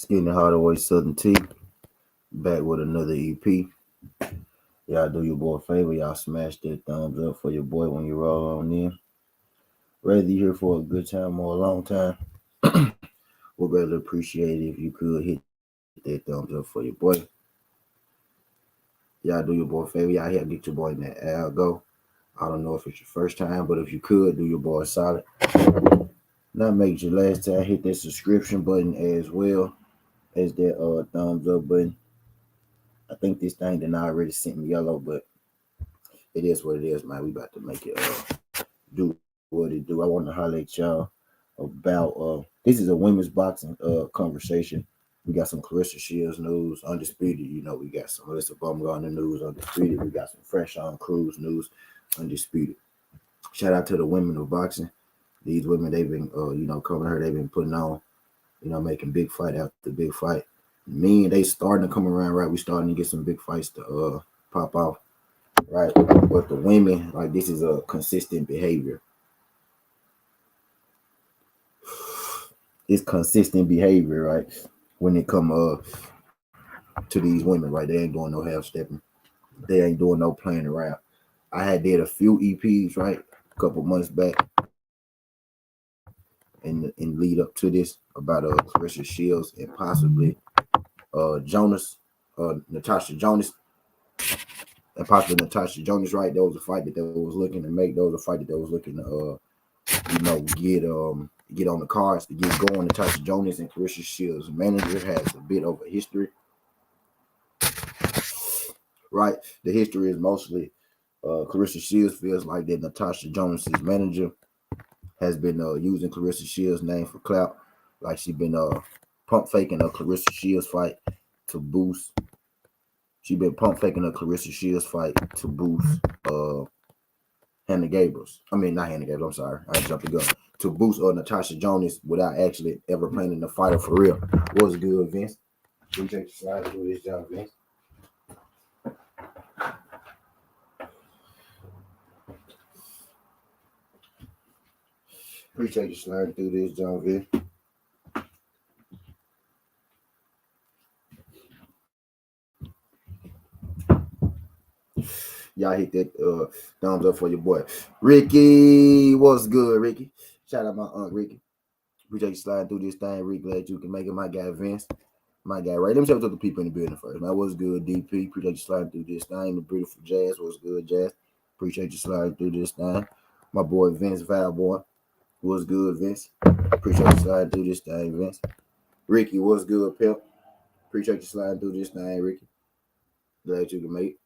Skinny Hardaway Southern T, back with another EP. Y'all do your boy a favor, y'all smash that thumbs up for your boy when you roll on in. Whether you're here for a good time or a long time, we'd really appreciate it if you could hit that thumbs up for your boy. Y'all do your boy a favor, y'all help get your boy in that algo. I don't know if it's your first time, but if you could, do your boy a solid. Not make it your last time, hit that subscription button as well as that thumbs up button. I think this thing done already sent me yellow, but it is what it is, man. We about to make it do what it do. I want to highlight y'all about this is a women's boxing conversation. We got some Clarissa Shields news, undisputed. You know, we got some Melissa Buaumgardner news, undisputed. We got some Fresh on Cruz news, undisputed. Shout out to the women of boxing. These women, they've been coming here, they've been putting on, making big fight after big fight. Men, they starting to come around, right? We starting to get some big fights to pop off, right? But the women, like, this is a consistent behavior. It's consistent behavior, right? When it come to these women, right? They ain't doing no half stepping. They ain't doing no playing around. I had did a few EPs, right, a couple months back, in lead up to this about Clarissa Shields and possibly Natasha Jonas, and possibly Natasha Jonas, right? There was a fight that they was looking to make. There was a fight that they was looking to get on the cards to get going. Natasha Jonas and Clarissa Shields' manager has a bit of a history, right? The history is mostly Clarissa Shields feels like that Natasha Jonas' manager has been using Clarissa Shields' name for clout, like she been pump faking a Clarissa Shields fight to boost. She been pump faking a Clarissa Shields fight to boost Hannah Gabriels. I mean, not Hannah Gabriels, I'm sorry. I jumped the gun. To boost Natasha Jonas without actually ever playing in the fighter for real. Was good, Vince. Appreciate you sliding through this, John Vince. Appreciate you sliding through this, John Vince. Y'all hit that thumbs up for your boy. Ricky, what's good, Ricky? Shout out my Aunt Ricky. Appreciate you sliding through this thing. Really glad you can make it. My guy Vince. My guy, right? Let me show the people in the building first. Man, what's good, DP? Appreciate you sliding through this thing. The beautiful Jazz, what's good, Jazz? Appreciate you sliding through this thing. My boy Vince Valboy, what's good, Vince? Appreciate you sliding through this thing, Vince. Ricky, what's good, Pep? Appreciate you sliding through this thing, Ricky. Glad you can make it.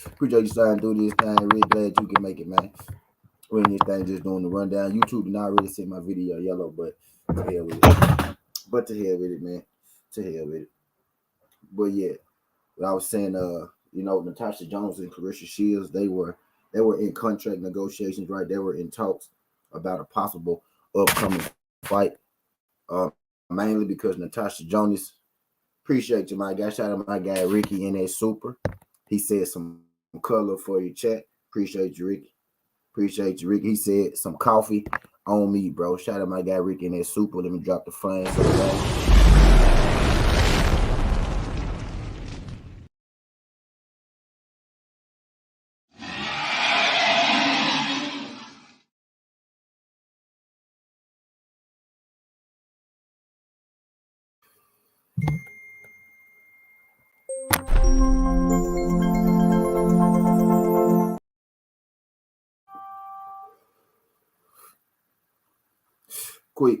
Appreciate you sliding through this thing. Really glad you can make it, man. When this thing just doing the rundown. YouTube did not really set my video yellow, but to hell with it. But to hell with it, man. To hell with it. But yeah, what I was saying, Natasha Jonas and Clarissa Shields, they were in contract negotiations, right? They were in talks about a possible upcoming fight. Mainly because Natasha Jonas, appreciate you, my guy. Shout out my guy Ricky in that super. He said some color for your chat. Appreciate you, Ricky. Appreciate you, Ricky. He said some coffee on me, bro. Shout out my guy Ricky in that super. Let me drop the flames.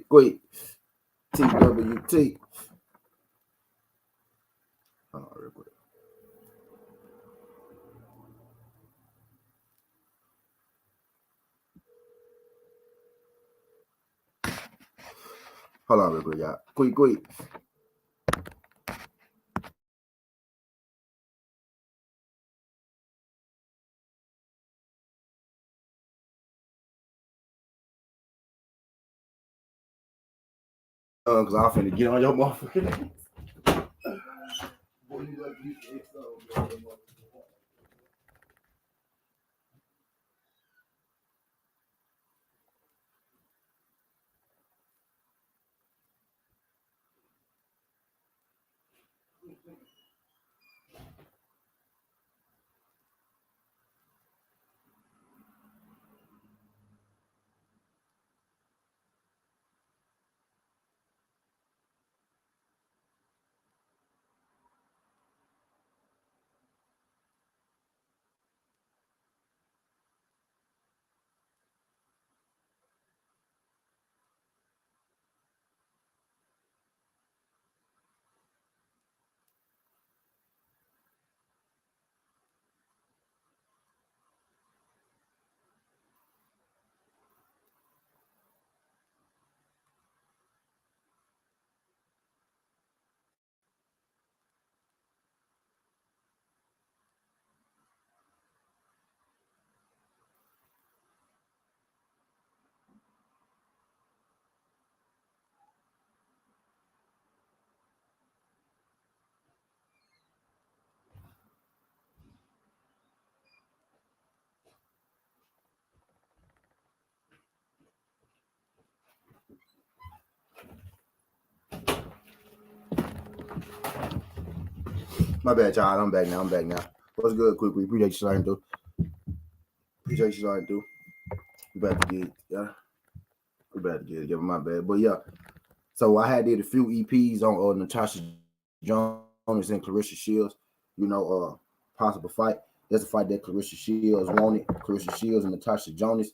Quick. TWT. Hold on, real quick. Hold on, real quick, y'all. Quick. Cause I'm finna get on your motherfucking. Boy, you like these My bad, y'all. I'm back now. What's good, quick? We appreciate you sliding through. We about to get, yeah. We about to get my bad. But yeah, so I had did a few EPs on Natasha Jonas and Clarissa Shields. Possible fight. That's a fight that Clarissa Shields wanted. Clarissa Shields and Natasha Jonas,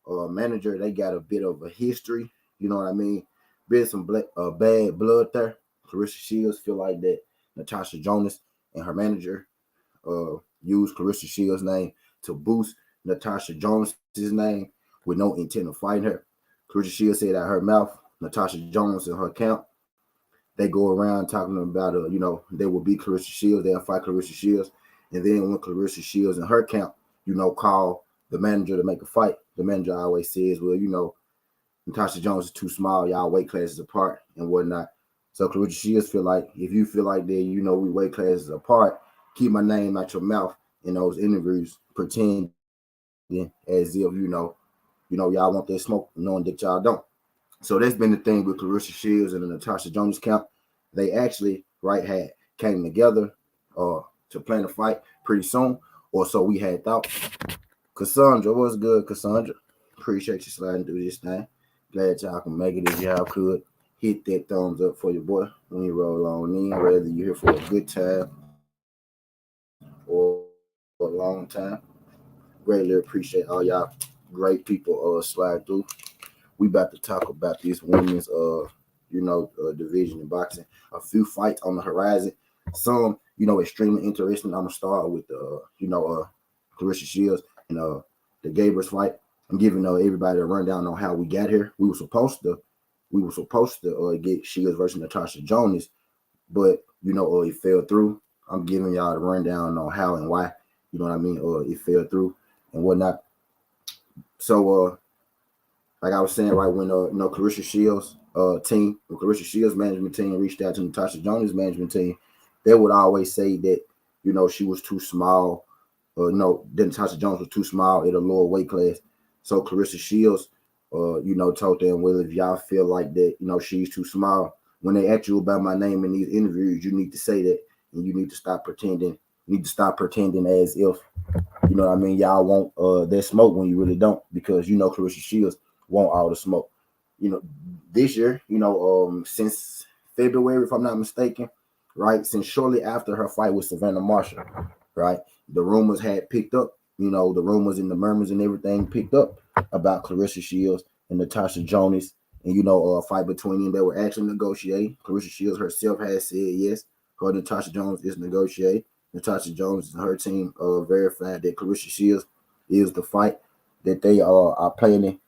manager, they got a bit of a history. You know what I mean? Bit some bad blood there. Clarissa Shields feel like that Natasha Jonas and her manager used Clarissa Shields' name to boost Natasha Jonas' name with no intent of fighting her. Clarissa Shields said out her mouth, Natasha Jonas and her camp, they go around talking about, they will beat Clarissa Shields, they'll fight Clarissa Shields. And then when Clarissa Shields and her camp, call the manager to make a fight, the manager always says, well, Natasha Jonas is too small, y'all weight classes apart and whatnot. So Clarissa Shields feel like, if you feel like that, we weight classes apart, keep my name out your mouth in those interviews, pretend as if, y'all want that smoke, knowing that y'all don't. So that's been the thing with Clarissa Shields and the Natasha Jonas camp. They actually, had came together to plan a fight pretty soon, or so we had thought. Cassandra, what's good, Cassandra? Appreciate you sliding through this thing. Glad y'all can make it if y'all could. Hit that thumbs up for your boy when you roll on in, whether you're here for a good time or a long time. Greatly appreciate all y'all great people slide through. We about to talk about this women's division in boxing. A few fights on the horizon. Some, extremely interesting. I'm gonna start with Clarissa Shields and the Gabriels fight. I'm giving everybody a rundown on how we got here. We were supposed to get Shields versus Natasha Jonas, but it fell through. I'm giving y'all the rundown on how and why. You know what I mean? It fell through and whatnot. So like I was saying, right, when Clarissa Shields Clarissa Shields management team reached out to Natasha Jonas management team, they would always say that she was too small. Natasha Jonas was too small at a lower weight class. So Clarissa Shields, told them, well, if y'all feel like that, she's too small. When they ask you about my name in these interviews, you need to say that, and you need to stop pretending. You need to stop pretending as if, y'all want that smoke when you really don't, because Clarissa Shields want all the smoke. This year, since February, if I'm not mistaken, right, since shortly after her fight with Savannah Marshall, right, the rumors had picked up. The rumors and the murmurs and everything picked up about Clarissa Shields and Natasha Jonas, and a fight between them. They were actually negotiating. Clarissa Shields herself has said yes. Her Natasha Jonas is negotiating. Natasha Jonas and her team verified that Clarissa Shields is the fight that they are planning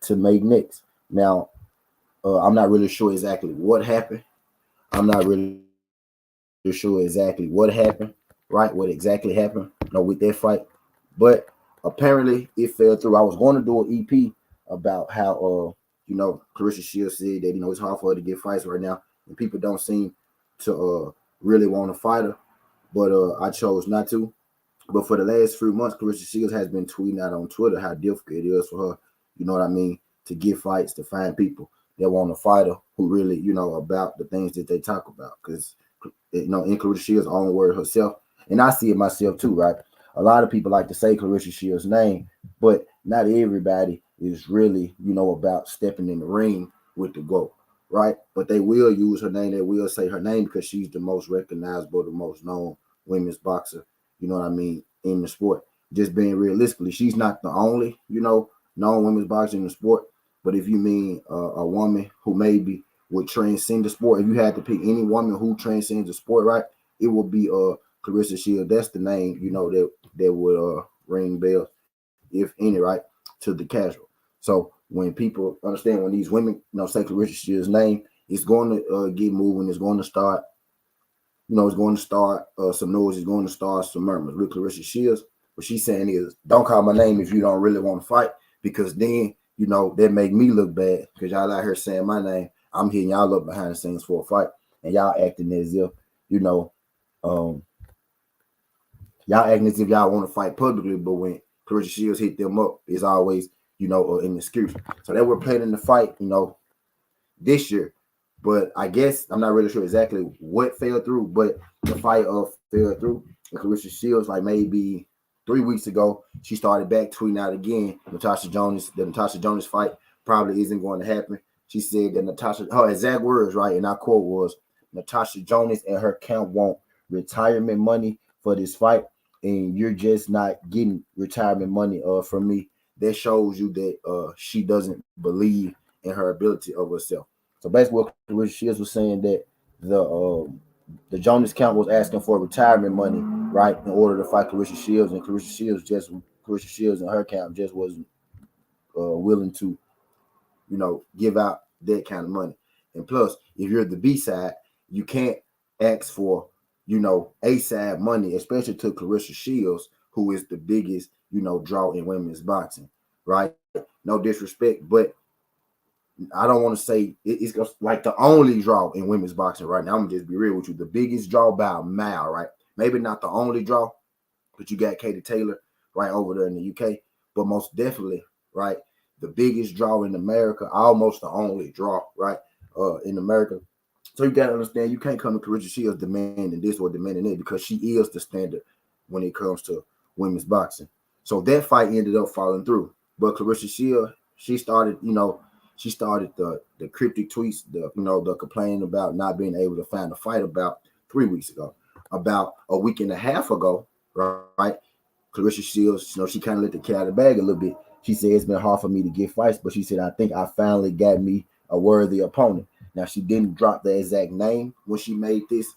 to make next. Now, I'm not really sure exactly what happened. I'm not really sure exactly what happened, right? What exactly happened, with that fight. But apparently it fell through. I was going to do an EP about how, Clarissa Shields said that, it's hard for her to get fights right now. And people don't seem to really want to fight her. But I chose not to. But for the last few months, Clarissa Shields has been tweeting out on Twitter how difficult it is for her, to get fights, to find people that want to fight her who really, about the things that they talk about. Because in Clarissa Shields' own word herself. And I see it myself too, right? A lot of people like to say Clarissa Shields' name, but not everybody is really, about stepping in the ring with the GOAT, right? But they will use her name. They will say her name because she's the most recognizable, the most known women's boxer, in the sport. Just being realistically, she's not the only, known women's boxer in the sport. But if you mean a woman who maybe would transcend the sport, if you had to pick any woman who transcends the sport, right, it would be Clarissa Shields. That's the name, that would ring bells, if any, right, to the casual. So when people understand, when these women, say Clarissa Shields' name, it's going to get moving. It's going to start, it's going to start some noise. It's going to start some murmurs with Clarissa Shields. What she's saying is, don't call my name if you don't really want to fight, because then, that make me look bad because y'all out here saying my name. I'm hitting y'all up behind the scenes for a fight, and y'all acting as if, um, y'all acting as if y'all want to fight publicly, but when Clarissa Shields hit them up, it's always, an excuse. So they were planning the fight, this year. But I guess I'm not really sure exactly what fell through, but the fight fell through. And Clarissa Shields, like maybe 3 weeks ago, she started back tweeting out again. The Natasha Jonas fight probably isn't going to happen. She said that her exact words, right, and I quote was, Natasha Jonas and her camp want retirement money for this fight, and you're just not getting retirement money from me. That shows you that she doesn't believe in her ability of herself. So basically, what Clarissa Shields was saying that the Jonas camp was asking for retirement money, right, in order to fight Clarissa Shields, and Clarissa Shields and her camp just wasn't willing to, give out that kind of money. And plus, if you're the B side, you can't ask for, A side money, especially to Clarissa Shields, who is the biggest, draw in women's boxing, right? No disrespect, but I don't want to say it's like the only draw in women's boxing right now. I'm gonna just be real with you. The biggest draw by a mile, right? Maybe not the only draw, but you got Katie Taylor right over there in the UK. But most definitely, right, the biggest draw in America, almost the only draw, right, in America. So you gotta understand, you can't come to Clarissa Shields demanding this or demanding that, because she is the standard when it comes to women's boxing. So that fight ended up falling through. But Clarissa Shields, she started the cryptic tweets, the complaining about not being able to find a fight about 3 weeks ago. About a week and a half ago, right? Clarissa Shields, she kind of let the cat out of the bag a little bit. She said it's been hard for me to get fights, but she said, I think I finally got me a worthy opponent. Now, she didn't drop the exact name when she made this,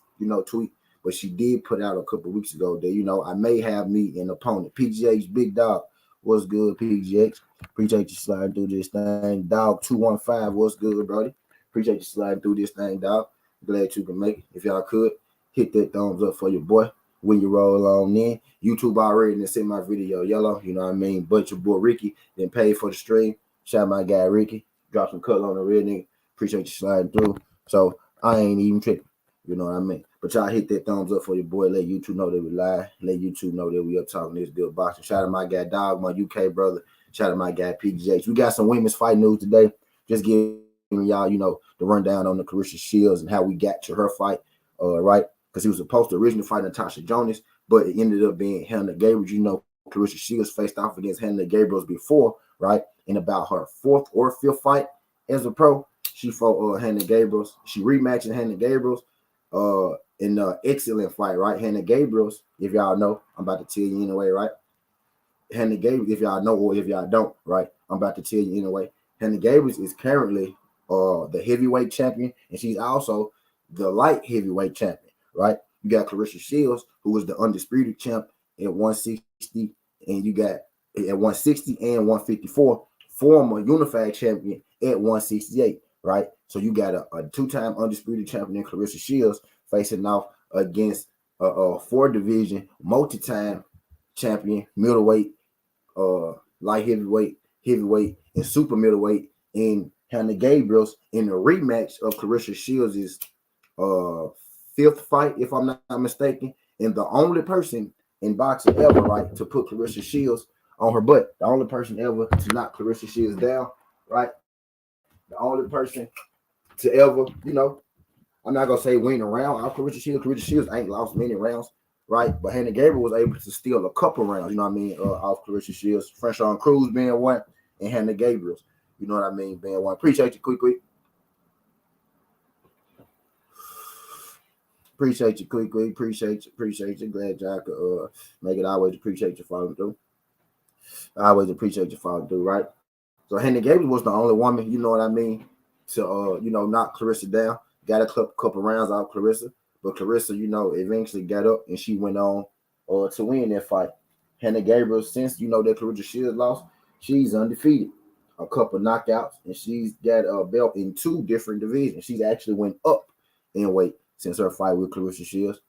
tweet, but she did put out a couple of weeks ago that, I may have me an opponent. PGH Big Dog, what's good, PGH? Appreciate you sliding through this thing. Dog 215, what's good, brody? Appreciate you sliding through this thing, dog. Glad you can make it. If y'all could, hit that thumbs up for your boy when you roll on in. YouTube already done sent my video yellow, you know what I mean? But your boy Ricky then paid for the stream. Shout out my guy Ricky. Drop some color on the real nigga. Appreciate you sliding through. So I ain't even tripping. You know what I mean? But y'all hit that thumbs up for your boy. Let YouTube know that we live. Let YouTube know that we up talking this good boxing. Shout out my guy Dog, my UK brother. Shout out my guy PGH. We got some women's fight news today. Just giving y'all, the rundown on the Clarissa Shields and how we got to her fight, right? Because he was supposed to originally fight Natasha Jonas, but it ended up being Hannah Gabriels. Clarissa Shields faced off against Hannah Gabriels before, right? In about her fourth or fifth fight as a pro, she fought Hannah Gabriels. She rematched Hannah Gabriels in an excellent fight, right? Hannah Gabriels, if y'all know, I'm about to tell you anyway, right? Hannah Gabriels, if y'all know or if y'all don't, right? I'm about to tell you anyway. Hannah Gabriels is currently the heavyweight champion, and she's also the light heavyweight champion, right? You got Clarissa Shields, who is the undisputed champ at 160, and you got at 160 and 154, former unified champion at 168, right? So you got a two-time undisputed champion in Clarissa Shields facing off against a four-division multi-time champion, middleweight, light heavyweight, and super middleweight in Hannah Gabriels in the rematch of Clarissa Shields' fifth fight, if I'm not mistaken, and the only person in boxing ever, right, to put Clarissa Shields on her butt. The only person ever to knock Clarissa Shields down, right? The only person to ever, I'm not gonna say win a round off Clarissa Shields. Clarissa Shields ain't lost many rounds, right? But Hannah Gabriel was able to steal a couple rounds, you know what I mean, off Clarissa Shields. Frenchon Cruz being one, and Hannah Gabriels, you know what I mean, being one. Appreciate you, quick. Appreciate you, quick. Appreciate you. Glad y'all could make it. I always appreciate you following through. I always appreciate you following through, right? So Hannah Gabriel was the only woman, you know what I mean, to knock Clarissa down. Got a couple rounds out of Clarissa, but Clarissa, eventually got up and she went on to win that fight. Hannah Gabriel, since that Clarissa Shields lost, she's undefeated. A couple knockouts, and she's got a belt in 2 different divisions. She's actually went up in weight since her fight with Clarissa Shields.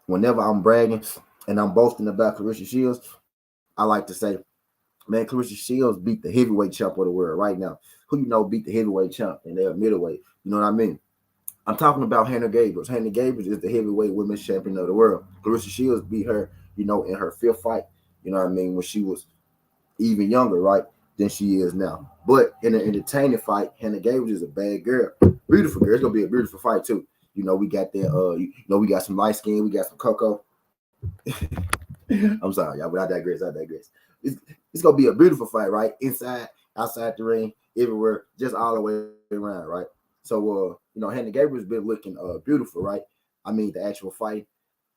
Whenever I'm bragging and I'm boasting about Clarissa Shields, I like to say, man, Clarissa Shields beat the heavyweight champ of the world right now. Who beat the heavyweight champ and they're middleweight? You know what I mean? I'm talking about Hannah Gabriels. Hannah Gabriels is the heavyweight women's champion of the world. Clarissa Shields beat her, in her 5th fight, you know what I mean, when she was even younger, right, than she is now. But in an entertaining fight, Hannah Gabriels is a bad girl. Beautiful girl. It's going to be a beautiful fight, too. We got that, we got some light skin, we got some cocoa. I'm sorry, y'all, but I digress. It's gonna be a beautiful fight, right? Inside, outside the ring, everywhere, just all the way around, right? So, Hannah Gabriel's been looking beautiful, right? I mean, the actual fight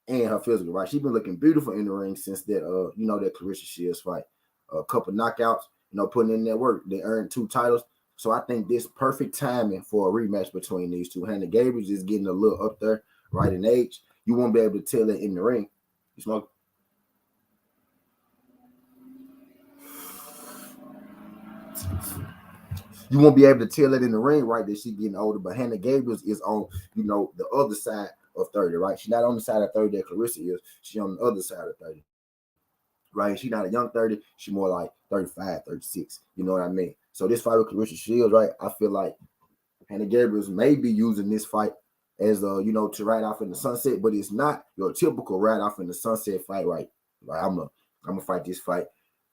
and her physical, right? She's been looking beautiful in the ring since that, that Clarissa Shields fight. A couple knockouts, putting in that work. They earned 2 titles. So I think this perfect timing for a rematch between these two. Hannah Gabriel's is getting a little up there, right, in age. You won't be able to tell it in the ring. You smoke? You won't be able to tell it in the ring, right, that she's getting older. But Hannah Gabriels is on, the other side of 30, right? She's not on the side of 30 that Clarissa is. She's on the other side of 30, right? She's not a young 30. She's more like 35, 36. You know what I mean? So this fight with Clarissa Shields, right, I feel like Hannah Gabriels may be using this fight as, to ride off in the sunset, but it's not your typical ride off in the sunset fight, right? Like, I'm going to fight this fight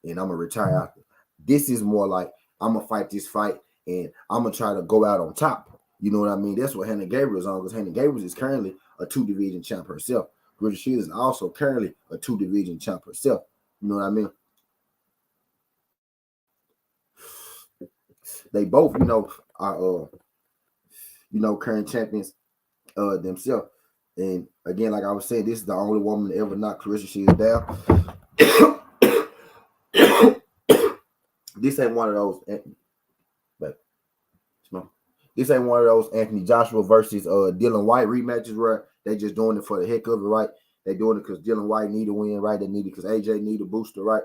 and I'm going to retire after. This is more like, I'm going to fight this fight and I'm going to try to go out on top. You know what I mean? That's what Hannah Gabriels is on, because Hannah Gabriels is currently a 2-division champ herself. Clarissa Shields is also currently a 2-division champ herself. You know what I mean? They both, are, current champions themselves. And again, like I was saying, this is the only woman to ever knock Clarissa Shields down. This ain't one of those. This ain't one of those Anthony Joshua versus Dylan White rematches where they just doing it for the heck of it, right? They doing it because Dylan White need a win, right? They need it because AJ need a booster, right?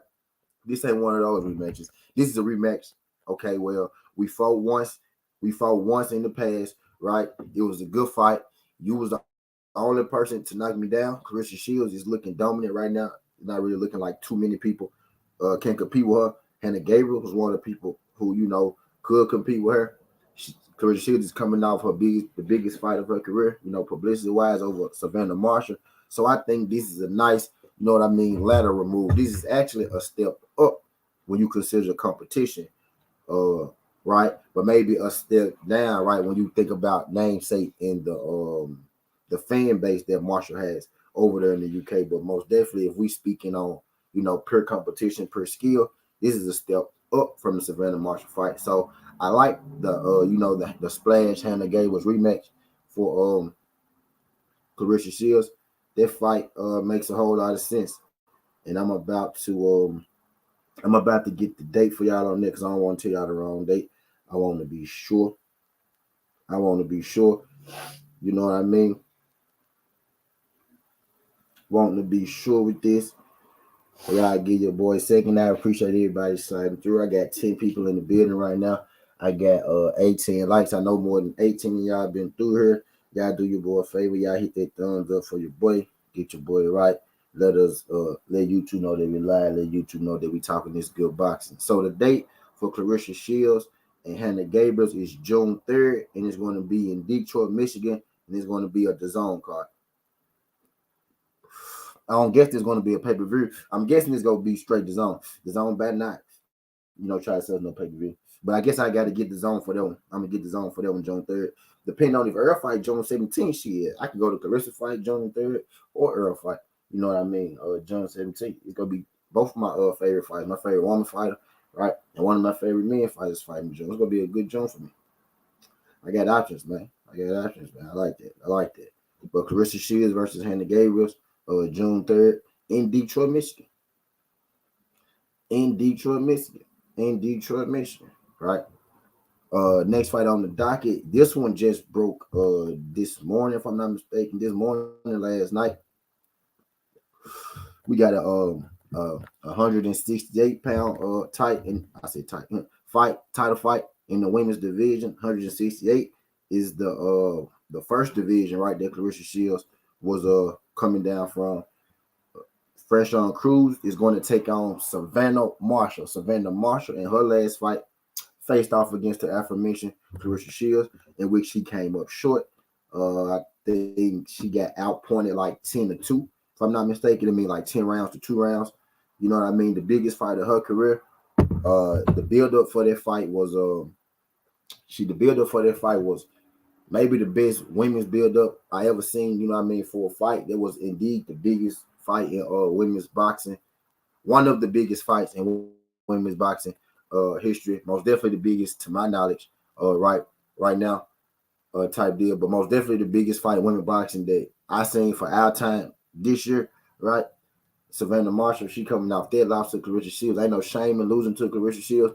This ain't one of those rematches. This is a rematch. Okay, well, we fought once. We fought once in the past, right? It was a good fight. You was the only person to knock me down. Clarissa Shields is looking dominant right now. Not really looking like too many people can compete with her. Hannah Gabriel was one of the people who, could compete with her. Clarissa Shields is coming off the biggest fight of her career, publicity-wise, over Savannah Marshall. So I think this is a nice, lateral move. This is actually a step up when you consider competition, right? But maybe a step down, right, when you think about namesake in the fan base that Marshall has over there in the UK. But most definitely, if we speaking on, pure competition, pure skill, this is a step up from the Savannah Marshall fight. So I like the splash Hannah Gabriels rematch for Clarissa Shields. That fight makes a whole lot of sense, and I'm about to get the date for y'all on that, because I don't want to tell y'all the wrong date. I want to be sure. You know what I mean? Wanting to be sure with this. Y'all give your boy a second. I appreciate everybody sliding through. I got 10 people in the building right now. I got 18 likes. I know more than 18 of y'all been through here. Y'all do your boy a favor. Y'all hit that thumbs up for your boy. Get your boy right. Let YouTube know that we live. Let YouTube know that we talking this good boxing. So the date for Clarissa Shields and Hannah Gabriels is June 3rd, and it's going to be in Detroit, Michigan, and it's going to be a DAZN card. I don't guess there's going to be a pay-per-view. I'm guessing it's going to be straight DAZN. DAZN better not, try to sell no pay-per-view. But I guess I got to get the zone for that one. I'm gonna get the zone for that one June 3rd. Depending on if Earl fight June 17th, shit, I can go to Clarissa fight June 3rd or Earl fight. You know what I mean? June 17th. It's gonna be both of my favorite fights. My favorite woman fighter, right, and one of my favorite men fighters fighting June. It's gonna be a good June for me. I got options, man. I like that. I like that. But Clarissa Shields versus Hannah Gabriels, June 3rd in Detroit, Michigan. In Detroit, Michigan. In Detroit, Michigan. Right. Next fight on the docket. This one just broke this morning, if I'm not mistaken. This morning, last night. We got a 168-pound tight, and I say tight title fight in the women's division. 168 is the first division, right? That Clarissa Shields was coming down from. Fresh on Cruz is going to take on Savannah Marshall. Savannah Marshall in her last fight faced off against the aforementioned Clarissa Shields, in which she came up short. I think she got outpointed like 10-2. If I'm not mistaken, I mean like 10 rounds to 2 rounds. You know what I mean? The biggest fight of her career. The build-up for that fight was maybe the best women's build-up I ever seen, you know what I mean, for a fight. That was indeed the biggest fight in women's boxing. One of the biggest fights in women's boxing history. Most definitely the biggest, to my knowledge, right now, type deal. But most definitely the biggest fight in women's boxing that I seen for our time this year, right? Savannah Marshall, she coming off that loss to Clarissa Shields. Ain't no shame in losing to Clarissa Shields,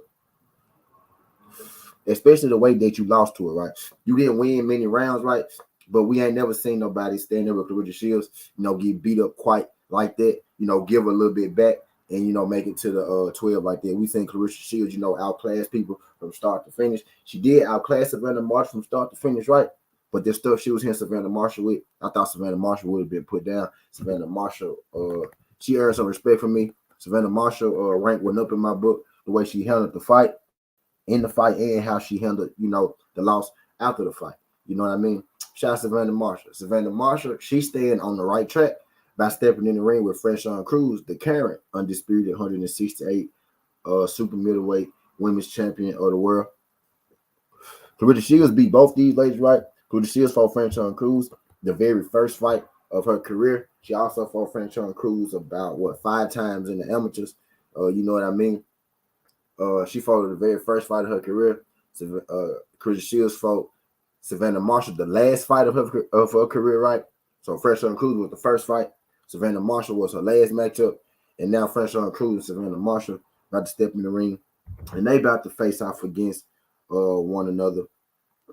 especially the way that you lost to her, right? You didn't win many rounds, right? But we ain't never seen nobody stand there with Clarissa Shields, get beat up quite like that, give a little bit back and, make it to the 12 like that. We seen Clarissa Shields, outclass people from start to finish. She did outclass Savannah Marshall from start to finish, right? But the stuff she was hitting Savannah Marshall with, I thought Savannah Marshall would have been put down. Savannah Marshall, she earned some respect from me. Savannah Marshall rank went up in my book, the way she handled the fight, in the fight, and how she handled, the loss after the fight. You know what I mean? Shout out Savannah Marshall. Savannah Marshall, she's staying on the right track by stepping in the ring with Fresh on Cruz, the current undisputed 168 super middleweight women's champion of the world. Clarissa Shields beat both these ladies, right? Clarissa Shields fought Fresh on Cruz, the very first fight of her career. She also fought Fresh on Cruz about 5 times in the amateurs. You know what I mean? She fought the very first fight of her career. Clarissa Shields fought Savannah Marshall, the last fight of her career, right? So Fresh on Cruz was the first fight. Savannah Marshall was her last matchup. And now Fresh on Cruz and Savannah Marshall about to step in the ring. And they about to face off against one another.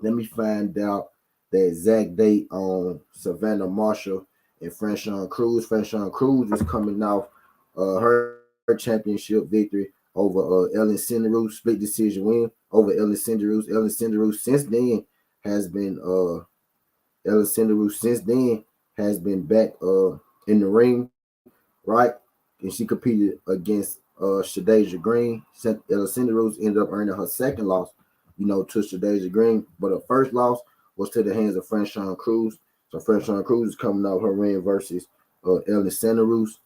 Let me find out the exact date on Savannah Marshall and Fresh on Cruz. Fresh on Cruz is coming off her championship victory over Ellen Cinderoos, split decision win over Ellen Cinderoos. Ellen Cinderoos since then has been back in the ring, right? And she competed against Shadeja Green. Ellen Cinderoos ended up earning her second loss, to Shadeja Green, but her first loss was to the hands of Fresh on Cruz. So Fresh on Cruz is coming out her ring versus Ellen Cinderoos.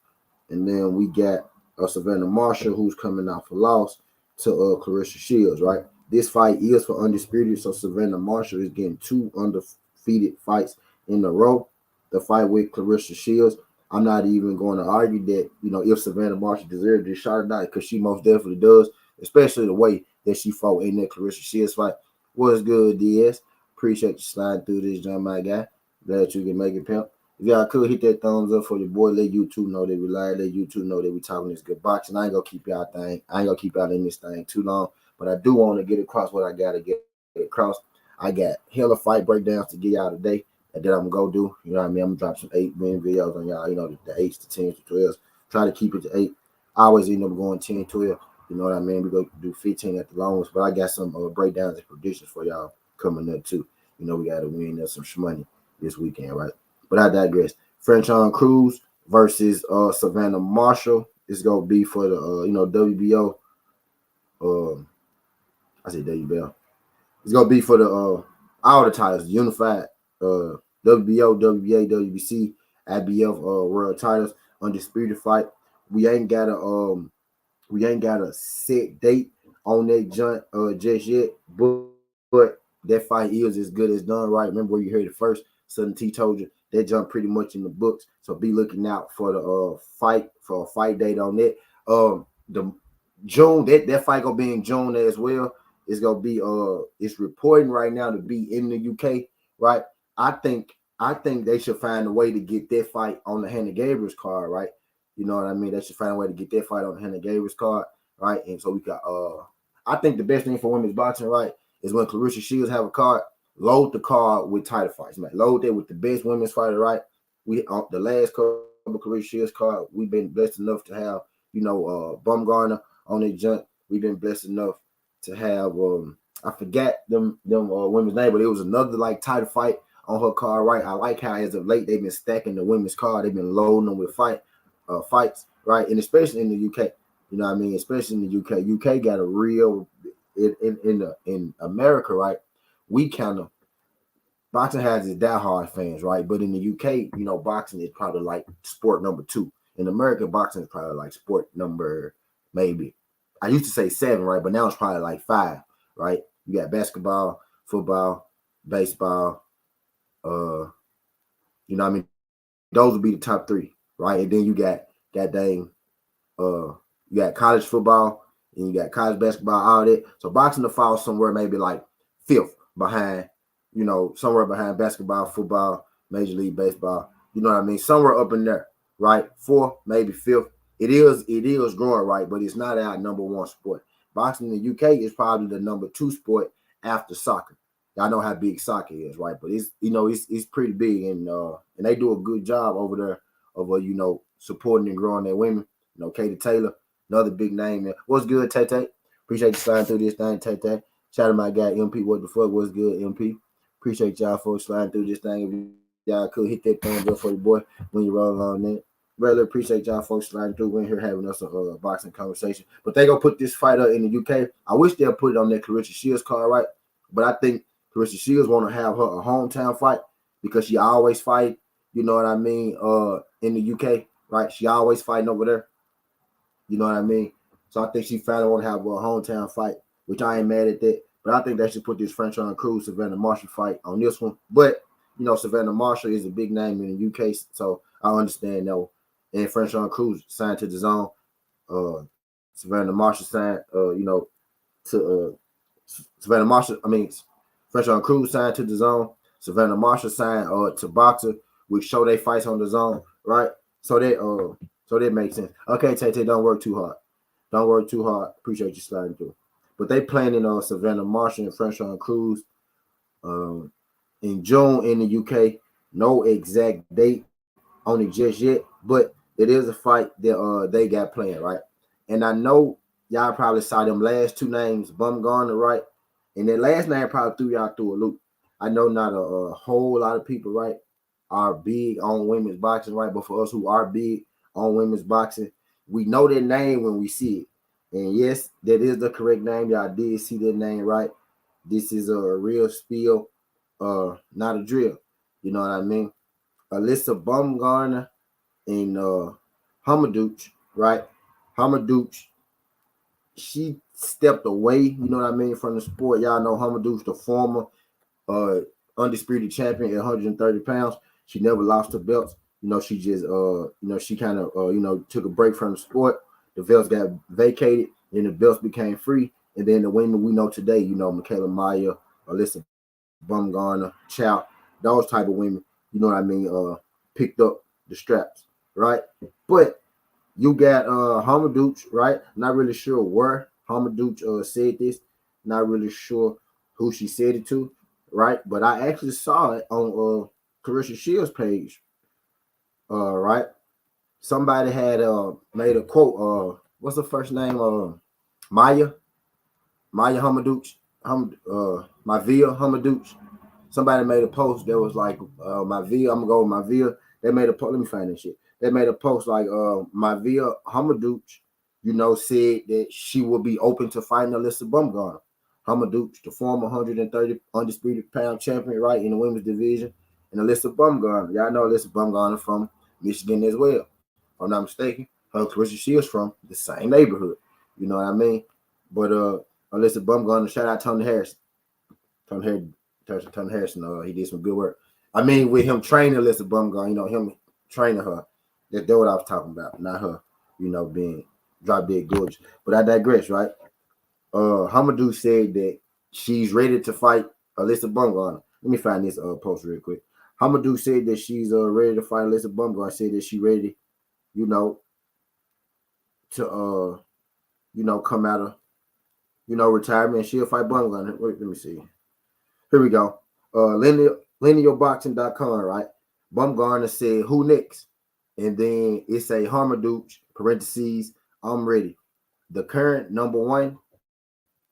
And then we got Savannah Marshall, who's coming off a loss to Clarissa Shields, right? This fight is for undisputed, so Savannah Marshall is getting 2 undefeated fights in a row. The fight with Clarissa Shields, I'm not even going to argue that, if Savannah Marshall deserved this shot or not, because she most definitely does, especially the way that she fought in that Clarissa Shields fight. What's good, DS? Appreciate you sliding through this, John, my guy. Glad you can make it, pimp. If y'all could hit that thumbs up for your boy, let YouTube know that we live, let YouTube know that we talking this good boxing. I ain't gonna keep y'all in this thing too long, but I do want to get across what I gotta get across. I got hella fight breakdowns to get y'all today, and then I'm gonna go do. You know what I mean? I'm gonna drop some 8-minute videos on y'all. The 8s to 10s to 12s. Try to keep it to 8. I always end up going 10, 12. You know what I mean? We go do 15 at the longest, but I got some breakdowns and predictions for y'all coming up too. We gotta win some money this weekend, right? But I digress. Fresh on Cruz versus Savannah Marshall. It's gonna be for the WBO. I say WBO. It's gonna be for the all the titles, unified WBO, WBA, WBC, IBF world titles, undisputed fight. We ain't got a set date on that joint just yet, but that fight is as good as done. Right? Remember where you heard it first. Southern T told you that jump pretty much in the books. So be looking out for the fight for a fight date on that. The June that fight gonna be in June as well. It's gonna be it's reporting right now to be in the UK, right? I think they should find a way to get that fight on the Hannah Gabriels card, right? You know what I mean? They should find a way to get that fight on the Hannah Gabriels card, right? And so we got I think the best thing for women's boxing, right, is when Clarissa Shields have a card, load the card with title fights, man. Load that with the best women's fighter, right? We on the last couple of Clarissa Shields card, we've been blessed enough to have, Buaumgardner on that jump. We've been blessed enough to have I forgot them women's name, but it was another like title fight on her card, right? I like how as of late they've been stacking the women's card. They've been loading them with fights, right? And especially in the UK, you know what I mean? Especially in the UK, UK got a real in America, right? We kind of boxing has its diehard fans, right? But in the UK, boxing is probably like sport number two. In America, boxing is probably like sport number maybe. I used to say seven, right? But now it's probably like five, right? You got basketball, football, baseball, what I mean? Those would be the top three, right? And then you got goddamn you got college football and you got college basketball, all that. So boxing to fall somewhere maybe like fifth behind, somewhere behind basketball, football, Major League Baseball. You know what I mean? Somewhere up in there, right? Fourth, maybe fifth. It is growing, right? But it's not our number one sport. Boxing in the UK is probably the number two sport after soccer. Y'all know how big soccer is, right? But it's pretty big, and they do a good job over there of supporting and growing their women. Katie Taylor, another big name. Man. What's good, Tay Tay? Appreciate you sliding through this thing, Tay Tay. Shout out to my guy MP. What the fuck? What's good, MP? Appreciate y'all folks sliding through this thing. If y'all could hit that thumbs up for your boy when you roll on that. Really appreciate y'all folks sliding through. We're here having us a boxing conversation. But they gonna put this fight up in the UK. I wish they'll put it on that Clarissa Shields card, right? But I think Clarissa Shields want to have her a hometown fight because she always fight. You know what I mean? In the UK, right? She always fighting over there. You know what I mean? So I think she finally want to have a hometown fight, which I ain't mad at that. But I think they should put this Franchon Cruz Savannah Marshall fight on this one. But Savannah Marshall is a big name in the UK, so I understand that. And Franchon Cruz signed to the zone. Savannah Marshall signed, to Savannah Marshall. I mean, Franchon Cruz signed to the zone. Savannah Marshall signed to Boxer, which show they fights on the zone, right? So that makes sense. Okay, Tay, don't work too hard. Don't work too hard. Appreciate you sliding through. But they planning on Savannah Marshall and Franchon Cruz in June in the UK. No exact date on it just yet, but it is a fight that they got planned, right? And I know y'all probably saw them last two names, Buaumgardner, right? And that last name probably threw y'all through a loop. I know not a whole lot of people, right, are big on women's boxing, right? But for us who are big on women's boxing, we know their name when we see it. And yes, that is the correct name. Y'all did see that name, right? This is a real spiel, not a drill. You know what I mean? Alyssa Buaumgardner and Hamadouche, right? Hamadouche, she stepped away, you know what I mean, from the sport. Y'all know Hamadouche, the former undisputed champion at 130 pounds. She never lost her belts. She just she kind of took a break from the sport. The belts got vacated, and the belts became free. And then the women we know today, Michaela Maya, Alyssa Buaumgardner, Chow, those type of women, you know what I mean, picked up the straps, right? But you got Hamadouche, right? Not really sure where Hamadouche said this. Not really sure who she said it to, right? But I actually saw it on Clarissa Shields' page, right? Somebody had made a quote. What's her first name? Maya Hamadouche. Mavia Hamadouche. Somebody made a post that was like Mavia. I'm gonna go with Mavia. They made a post. Let me find that shit. They made a post like Mavia Hamadouche, said that she would be open to fighting Alyssa Buaumgardner. Hamadouche, the former 130 undisputed pound champion, right, in the women's division, and Alyssa Buaumgardner. Y'all know Alyssa Buaumgardner from Michigan as well. If I'm not mistaken, her Clarissa Shields from the same neighborhood. You know what I mean? But Alyssa Bumgarner. Shout out Tony Harrison. Tony Harrison. He did some good work. I mean, with him training Alyssa Bumgarner, him training her. That's what I was talking about, not her, being drop dead gorgeous. But I digress, right? Hamadouche said that she's ready to fight Alyssa Bumgarner. Let me find this post real quick. Hamadouche said that she's ready to fight Alyssa Bumgarner. Said that she's ready, to come out of retirement. She'll fight Buaumgardner. Wait, let me see. Here we go. Linearboxing.com, right? Buaumgardner said, "Who next?" And then it say Hamadouche, parentheses, "I'm ready." The current number one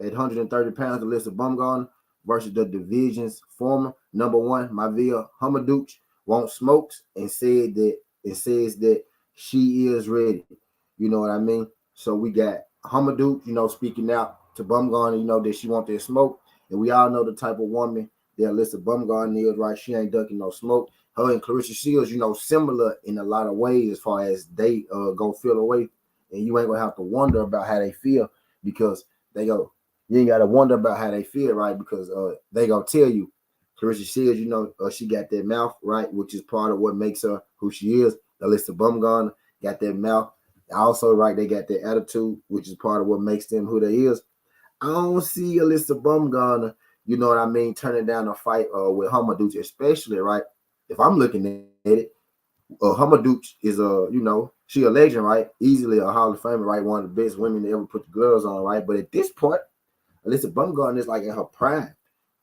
at 130 pounds, Alyssa Buaumgardner versus the division's former number one, Mavia Hamadouche, wants smokes and says that she is ready. You know what I mean? So we got Hamadouche, speaking out to Buaumgardner, that she wants that smoke. And we all know the type of woman that Alyssa Buaumgardner is, right? She ain't ducking no smoke. Her and Clarissa Shields, similar in a lot of ways as far as they go feel away. And you ain't going to have to wonder about how they feel because you ain't got to wonder about how they feel, right? Because they going to tell you. Clarissa Shields, she got that mouth, right? Which is part of what makes her who she is. Alyssa Buaumgardner got that mouth. Also, right, they got that attitude, which is part of what makes them who they is. I don't see Alyssa Buaumgardner, turning down a fight with Hamadouche, especially, right? If I'm looking at it, Hamadouche is she a legend, right? Easily a Hall of Famer, right? One of the best women to ever put the gloves on, right? But at this point, Alyssa Buaumgardner is like in her prime.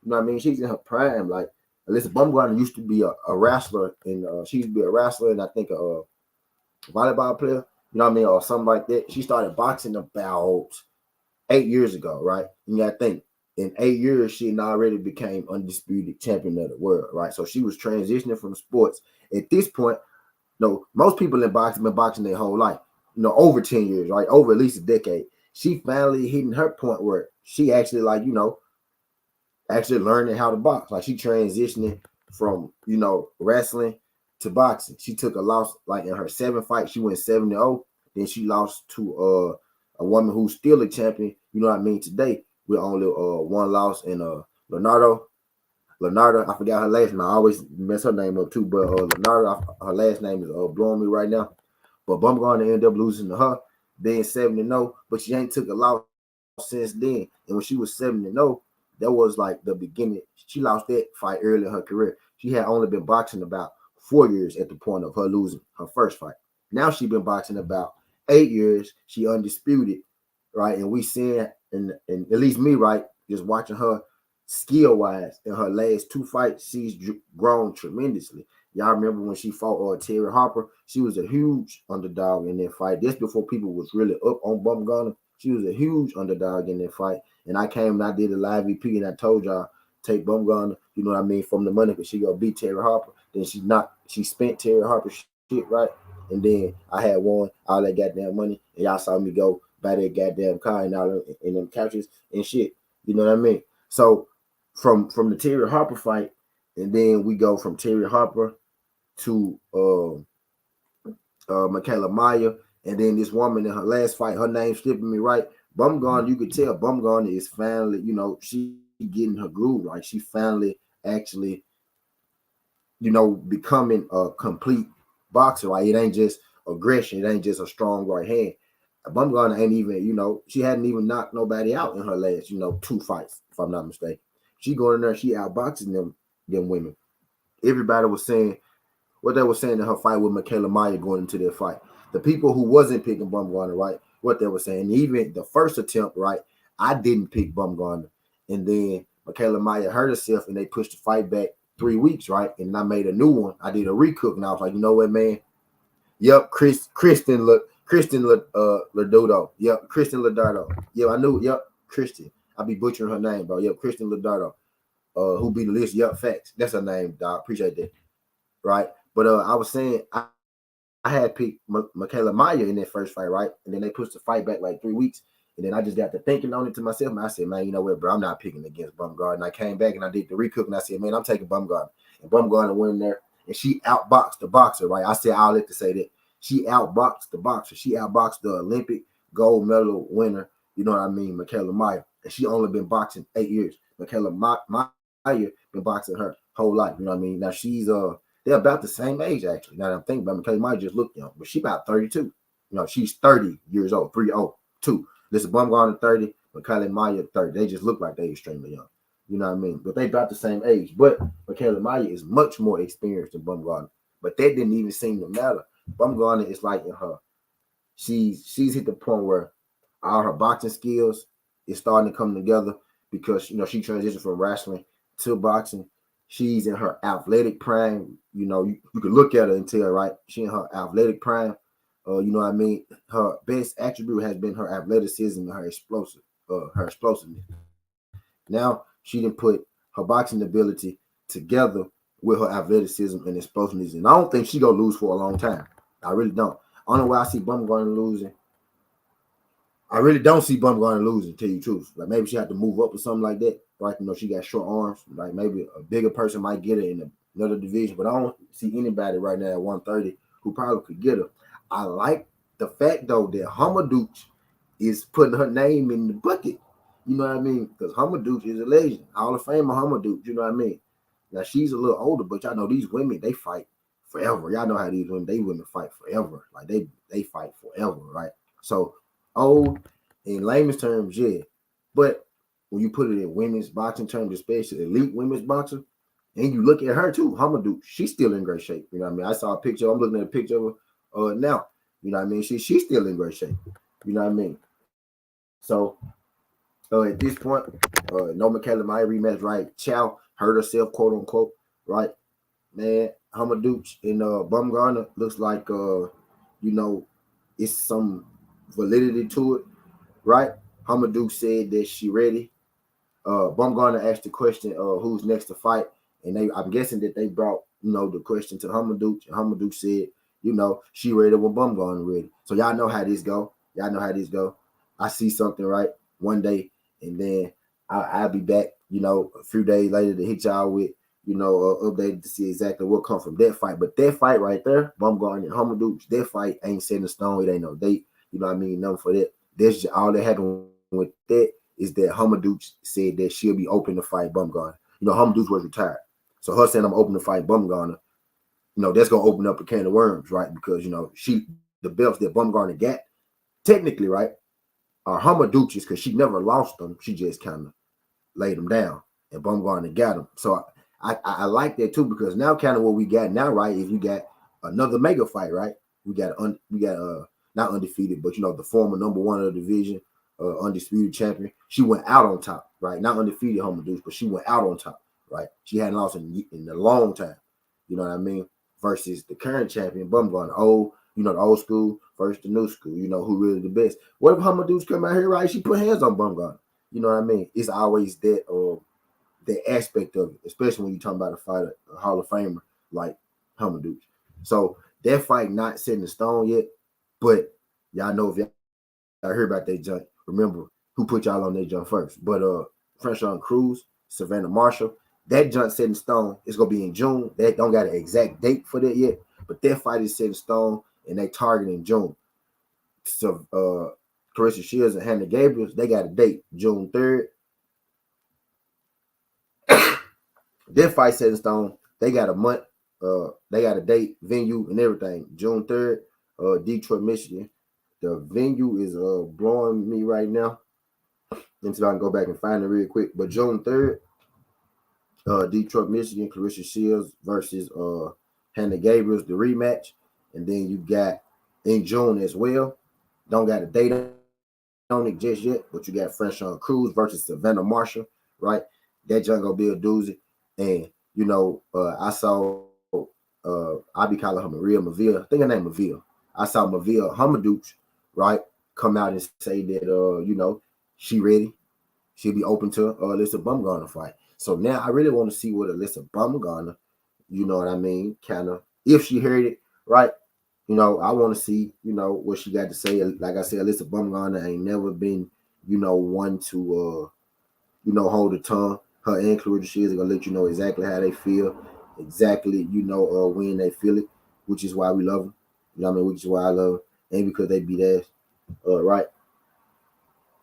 You know what I mean? She's in her prime. Like Alyssa Buaumgardner used to be a wrestler, and she used to be a wrestler, and I think a volleyball player. You know what I mean, or something like that. She started boxing about 8 years ago, right? And you got to think, in 8 years, she had already became undisputed champion of the world, right? So she was transitioning from sports. At this point, most people in boxing been boxing their whole life, over 10 years, right? Over at least a decade. She finally hitting her point where she actually, actually learning how to box. Like she transitioning from, wrestling to boxing. She took a loss, like in her 7th fight, she went 7-0. Then she lost to a woman who's still a champion, today, with only one loss in Leonardo, I forgot her last name. I always mess her name up too, but Leonardo, her last name is blowing me right now. But Buaumgardner ended up losing to her, being 7-0, but she ain't took a loss since then. And when she was 7-0, that was like the beginning. She lost that fight early in her career. She had only been boxing about 4 years at the point of her losing her first fight. Now she's been boxing about 8 years. She undisputed, right? And we seeing, and at least me, right, just watching her skill-wise in her last 2 fights, she's grown tremendously. Y'all remember when she fought Terry Harper? She was a huge underdog in that fight. This before people was really up on Buaumgardner. She was a huge underdog in that fight. And I came and I did a live VP and I told y'all, take Buaumgardner, from the money because she gonna beat Terry Harper. Then she spent Terry Harper shit, right? And then I had won all that goddamn money. And y'all saw me go buy that goddamn car and all in them couches and shit. You know what I mean? So from the Terry Harper fight, and then we go from Terry Harper to Michaela Mayer, and then this woman in her last fight, her name slipping me right. Buaumgardner, you could tell Buaumgardner is finally, she getting her groove. Like she finally actually, becoming a complete boxer, right? It ain't just aggression, it ain't just a strong right hand. Buaumgardner ain't even, she hadn't even knocked nobody out in her last, 2 fights, if I'm not mistaken. She going in there, she outboxing them women. Everybody was saying what they were saying in her fight with Michaela Mayer going into their fight. The people who wasn't picking Buaumgardner, right, what they were saying. Even the first attempt, right, I didn't pick Buaumgardner. And then Michaela Mayer hurt herself and they pushed the fight back 3 weeks, right? And I made a new one. I did a recook and I was like, you know what, man? Yep, Kristen Lodardo. Yep, Kristen Lodardo. Yeah, I knew. Yep, Kristen. I be butchering her name, bro. Yep, Kristen Lodardo. Who beat the list? Yep, facts. That's her name, dog. Appreciate that. Right? But I was saying I had picked Michaela Mayer in that first fight, right? And then they pushed the fight back like 3 weeks. And then I just got to thinking on it to myself. And I said, man, you know what, bro? I'm not picking against Buaumgardner. And I came back and I did the recook. And I said, man, I'm taking Buaumgardner. And Buaumgardner went in there. And she outboxed the boxer, right? I said, I'll let to say that. She outboxed the boxer. She outboxed the Olympic gold medal winner, you know what I mean, Michaela Mayer. and she only been boxing 8 years. Michaela Maya been boxing her whole life. You know what I mean? Now they're about the same age actually. Now that I'm thinking about it, Michaela Maya just looked young, but she about 32. You know, she's 30 years old, 302. Lisa Baumgardner 30, Michaela Maya 30. They just look like they extremely young. You know what I mean? But they about the same age. But Michaela Maya is much more experienced than Baumgardner. But that didn't even seem to matter. Baumgardner is like in her. She's hit the point where all her boxing skills is starting to come together because she transitioned from wrestling to boxing. She's in her athletic prime. You could look at her and tell, right? She in her athletic prime. You know what I mean? Her best attribute has been her athleticism and her explosiveness. Now she didn't put her boxing ability together with her athleticism and explosiveness, and I don't think she gonna lose for a long time. I really don't. I don't know why I see Baumgardner losing. I really don't see Baumgardner losing, to tell you the truth. Like maybe she had to move up or something like that. Right? She got short arms. Like maybe a bigger person might get her in another division, but I don't see anybody right now at 130 who probably could get her. I like the fact though that Hamadouche is putting her name in the bucket. You know what I mean? Because Hamadouche is a legend, Hall of Famer Hamadouche. You know what I mean? Now she's a little older, but y'all know these women they fight forever. Y'all know how these women fight forever. Like they fight forever, right? So old in layman's terms, yeah. But when you put it in women's boxing terms, especially elite women's boxer, and you look at her too, Hamadouche, she's still in great shape. You know what I mean? I saw a picture. I'm looking at a picture of her now. You know what I mean? She's still in great shape. You know what I mean? So at this point, no Michaela Maya rematch, right? Chow hurt herself, quote unquote, right? Man, Hamadouche and Baumgardner looks like it's some validity to it, right? Hamadouche said that she ready. Baumgardner asked the question, who's next to fight? And I'm guessing that they brought, the question to Hamadouche. And Hamadouche said, she ready when Baumgardner ready. So y'all know how this go. Y'all know how this go. I see something, right, one day, and then I'll be back, a few days later to hit y'all with, updated to see exactly what come from that fight. But that fight right there, Baumgardner and Hamadouche, that fight ain't set in stone. It ain't no date. You know what I mean? Nothing for that. That's just all that happened with that is that Hamadouche said that she'll be open to fight Baumgardner. Hamadouche was retired. So her saying I'm open to fight Baumgardner, that's gonna open up a can of worms, right? Because the belts that Baumgardner got, technically, right, are Hamadouche's because she never lost them. She just kind of laid them down, and Baumgardner got them. So I like that too because now kind of what we got now, right, is we got another mega fight, right? We got not undefeated, but the former number one of the division, undisputed champion. She went out on top, right? Not undefeated Hamadouche, but she went out on top, right? She hadn't lost in a long time. You know what I mean? Versus the current champion, Baumgardner, the old school versus the new school. Who really the best. What if Hamadouche come out here, right? She put hands on Baumgardner. You know what I mean? It's always that aspect of it, especially when you're talking about a fighter, a Hall of Famer like Hamadouche. So that fight not set in stone yet, but y'all know if y'all heard about that junk, remember who put y'all on that junk first. But Franchon Cruz, Savannah Marshall, that junk set in stone. It's gonna be in June. They don't got an exact date for that yet, but that fight is set in stone and they targeting June. So Clarissa Shields and Hannah Gabriels, they got a date, June 3rd. Their fight set in stone. They got a month. They got a date, venue, and everything. June 3rd, Detroit, Michigan. The venue is blowing me right now until I can go back and find it real quick. But June 3rd, Detroit, Michigan, Clarissa Shields versus Hannah Gabriels, the rematch. And then you got in June as well. Don't got a date on it just yet, but you got Franchon Cruz versus Savannah Marshall, right? That junk gonna be a doozy. And I saw I be calling her Maria Maville. I think her name Maville. I saw Maville Hamadouche, right, come out and say that she ready. She'll be open to Alyssa Baumgardner fight. So now I really want to see what Alyssa Baumgardner, you know what I mean, kind of if she heard it, right? I want to see, what she got to say. Like I said, Alyssa Baumgardner ain't never been, one to hold her tongue. Her and Clarissa Shields are gonna let you know exactly how they feel, exactly, when they feel it, which is why we love them. You know what I mean? Which is why I love them. And because they beat ass. Right.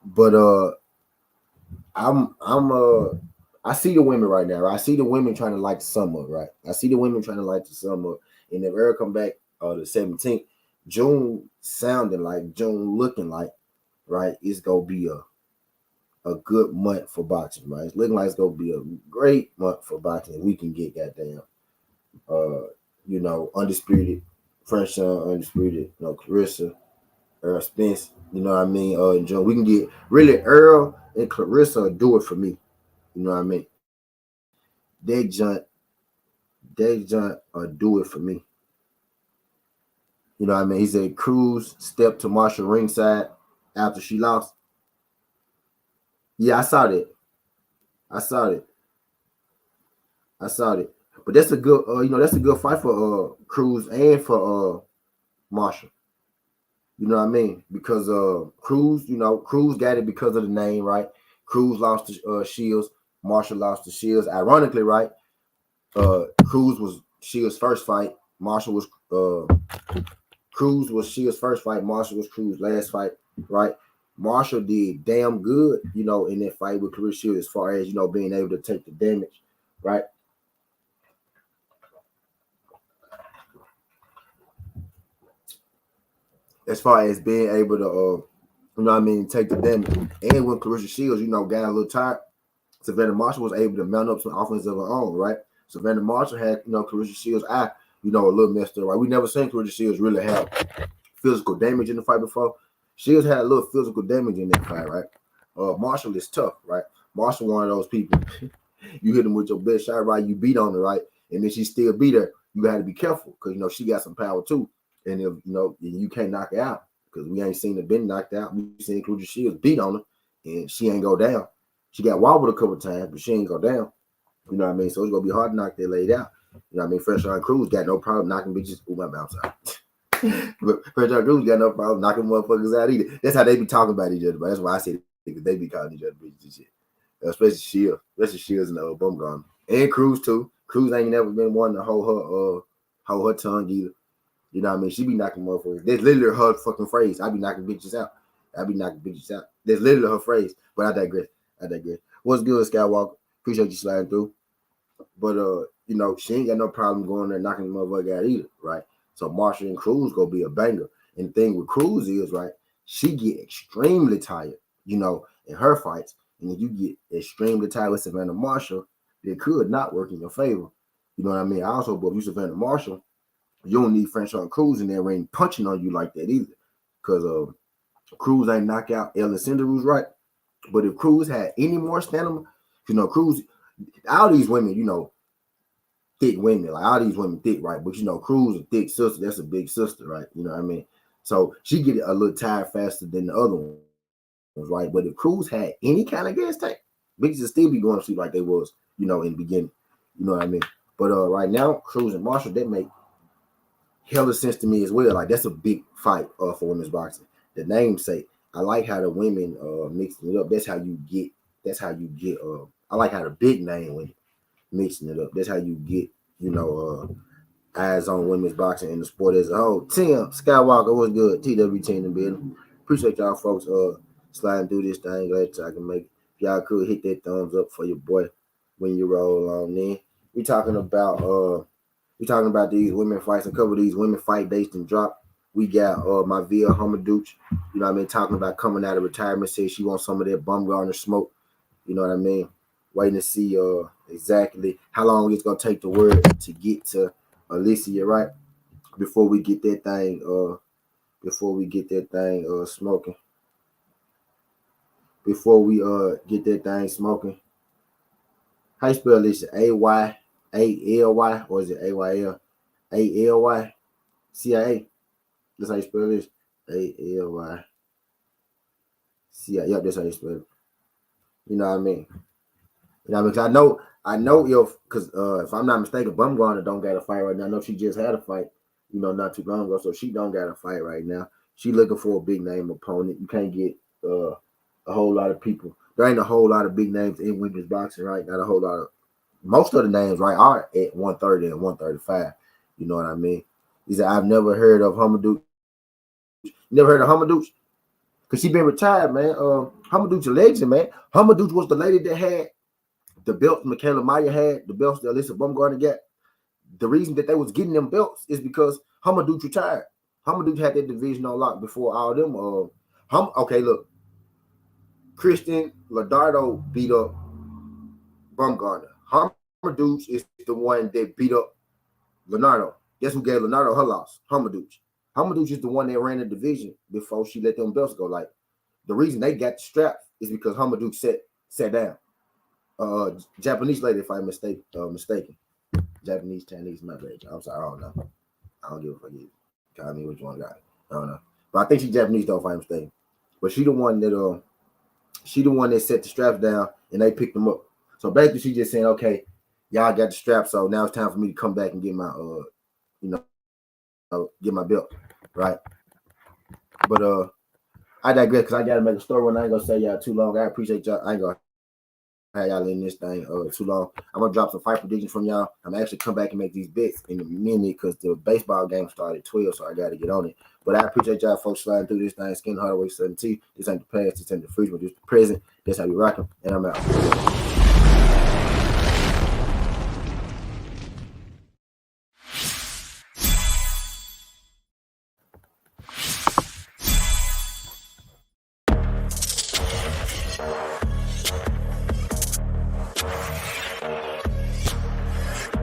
But I see the women right now. Right? I see the women trying to light the summer up, right? I see the women trying to light the summer up. And if Eric come back the 17th, June sounding like June looking like, right, it's gonna be a good month for boxing, right? It's looking like it's gonna be a great month for boxing. We can get goddamn undisputed, French undisputed, Clarissa, Earl Spence, you know what I mean? And June. We can get really Earl and Clarissa do it for me. You know what I mean? They do it for me. You know what I mean? He said Cruz stepped to Marshall ringside after she lost. Yeah, I saw that. I saw it. I saw it. But that's a good that's a good fight for Cruz and for Marshall. You know what I mean? Because Cruz, Cruz got it because of the name, right? Cruz lost to Shields. Marshall lost to Shields. Ironically, right? Cruz was Shields' first fight. Marshall was Cruz was Shields' first fight. Marshall was Cruz's last fight, right? Marshall did damn good, in that fight with Clarissa Shields as far as, being able to take the damage, right? As far as being able to, take the damage. And when Clarissa Shields, got a little tired, Savannah Marshall was able to mount up some offense of her own, right? Savannah Marshall had, Clarissa Shields' eye, a little messed up, right? We never seen Clarissa Shields really have physical damage in the fight before. Shields had a little physical damage in that fight, right? Marshall is tough, right? Marshall, one of those people. You hit him with your best shot, right? You beat on her, right? And then she still beat her. You got to be careful because she got some power too. And if you can't knock her out because we ain't seen her been knocked out. We seen Clarissa Shields beat on her, and she ain't go down. She got wobbled a couple times, but she ain't go down. You know what I mean? So it's gonna be hard to knock that lady out. You know what I mean? Fresh on Cruz got no problem knocking bitches. Ooh, my bounce out. But Fresh on Cruz got no problem knocking motherfuckers out either. That's how they be talking about each other. But that's why I say they be calling each other bitches and shit. Especially Shields and Buaumgardner. And Cruz too. Cruz ain't never been one to hold her tongue either. You know what I mean? She be knocking motherfuckers. That's literally her fucking phrase. I be knocking bitches out. That's literally her phrase. But I digress. What's good, Skywalker? Appreciate you sliding through. But she ain't got no problem going there knocking the motherfucker out either, right? So Marshall and Cruz gonna be a banger. And the thing with Cruz is, right, she get extremely tired, in her fights. And if you get extremely tired with Savannah Marshall, it could not work in your favor. You know what I mean? I also, but if you Savannah Marshall, you don't need French on Cruz in there ring punching on you like that either. Because Cruz ain't knock out Ellen Cinderu's right. But if Cruz had any more stamina, Cruz, all these women, thick women, like all these women thick, right? But Cruz a thick sister, that's a big sister, right? You know what I mean? So she get a little tired faster than the other ones, right? But if Cruz had any kind of gas tank, bitches would still be going to sleep like they was, in the beginning. You know what I mean? But right now, Cruz and Marshall, that make hella sense to me as well. Like that's a big fight for women's boxing. The namesake. I like how the women mixing it up. That's how you get. I like how the big name women mixing it up. That's how you get. Eyes on women's boxing and the sport as a whole. Tim Skywalker, what's good? TWT in the building. Appreciate y'all folks sliding through this thing. Glad I can make it. If y'all could hit that thumbs up for your boy when you roll on in. We talking about these women fights. A couple of these women fight dates and drop. We got my Via Hamadouche, you know what I mean, talking about coming out of retirement, says she wants some of that Buaumgardner smoke. You know what I mean? Waiting to see exactly how long it's gonna take the word to get to Alicia, right? Before we get that thing smoking. Before we get that thing smoking. How you spell Alicia? A-Y-A-L-Y or is it A-Y-L? A-L-Y C-I-A. That's how you spell this. A-L-Y C-I-A. Yep, that's how you spell it. You know what I mean? You know what I mean? Cause I know if I'm not mistaken, Buaumgardner don't got a fight right now. I know she just had a fight, not too long ago. So she don't got a fight right now. She looking for a big name opponent. You can't get a whole lot of people. There ain't a whole lot of big names in women's boxing, right? Not a whole lot of. Most of the names, right, are at 130 and 135. You know what I mean? He said, I've never heard of Hamadouche. You never heard of Hamadouche? Because she been retired, man. Hamadouche a legend, man. Hamadouche was the lady that had the belt Michaela Meyer had, the belts that Alyssa Baumgardner got. The reason that they was getting them belts is because Hamadouche retired. Hamadouche had that division on lock before all them. Okay, look. Christian Ladardo beat up Baumgardner. Hamadouche is the one that beat up Leonardo. Guess who gave Leonardo her loss? Hamadouche. Hamadouche is the one that ran the division before she let them belts go. Like, the reason they got the strap is because Hamadouche sat down. Japanese lady, if I'm mistaken. Japanese, Chinese, my bad. I'm sorry, I don't know. I don't give a fuck. Call me which one got it. I don't know. But I think she's Japanese though, if I'm mistaken. But she the one that set the straps down and they picked them up. So basically she just saying, okay, y'all got the strap, so now it's time for me to come back and get my get my belt. Right. But I digress because I gotta make a story when I ain't gonna say y'all too long. I appreciate y'all. I ain't gonna have y'all in this thing too long. I'm gonna drop some fight predictions from y'all. I'm actually come back and make these bets in a minute because the baseball game started at 12, so I gotta get on it. But I appreciate y'all folks sliding through this thing. Skin Hardaway 7T. This ain't the past, this ain't the future, but this the present. That's how we rocking. And I'm out.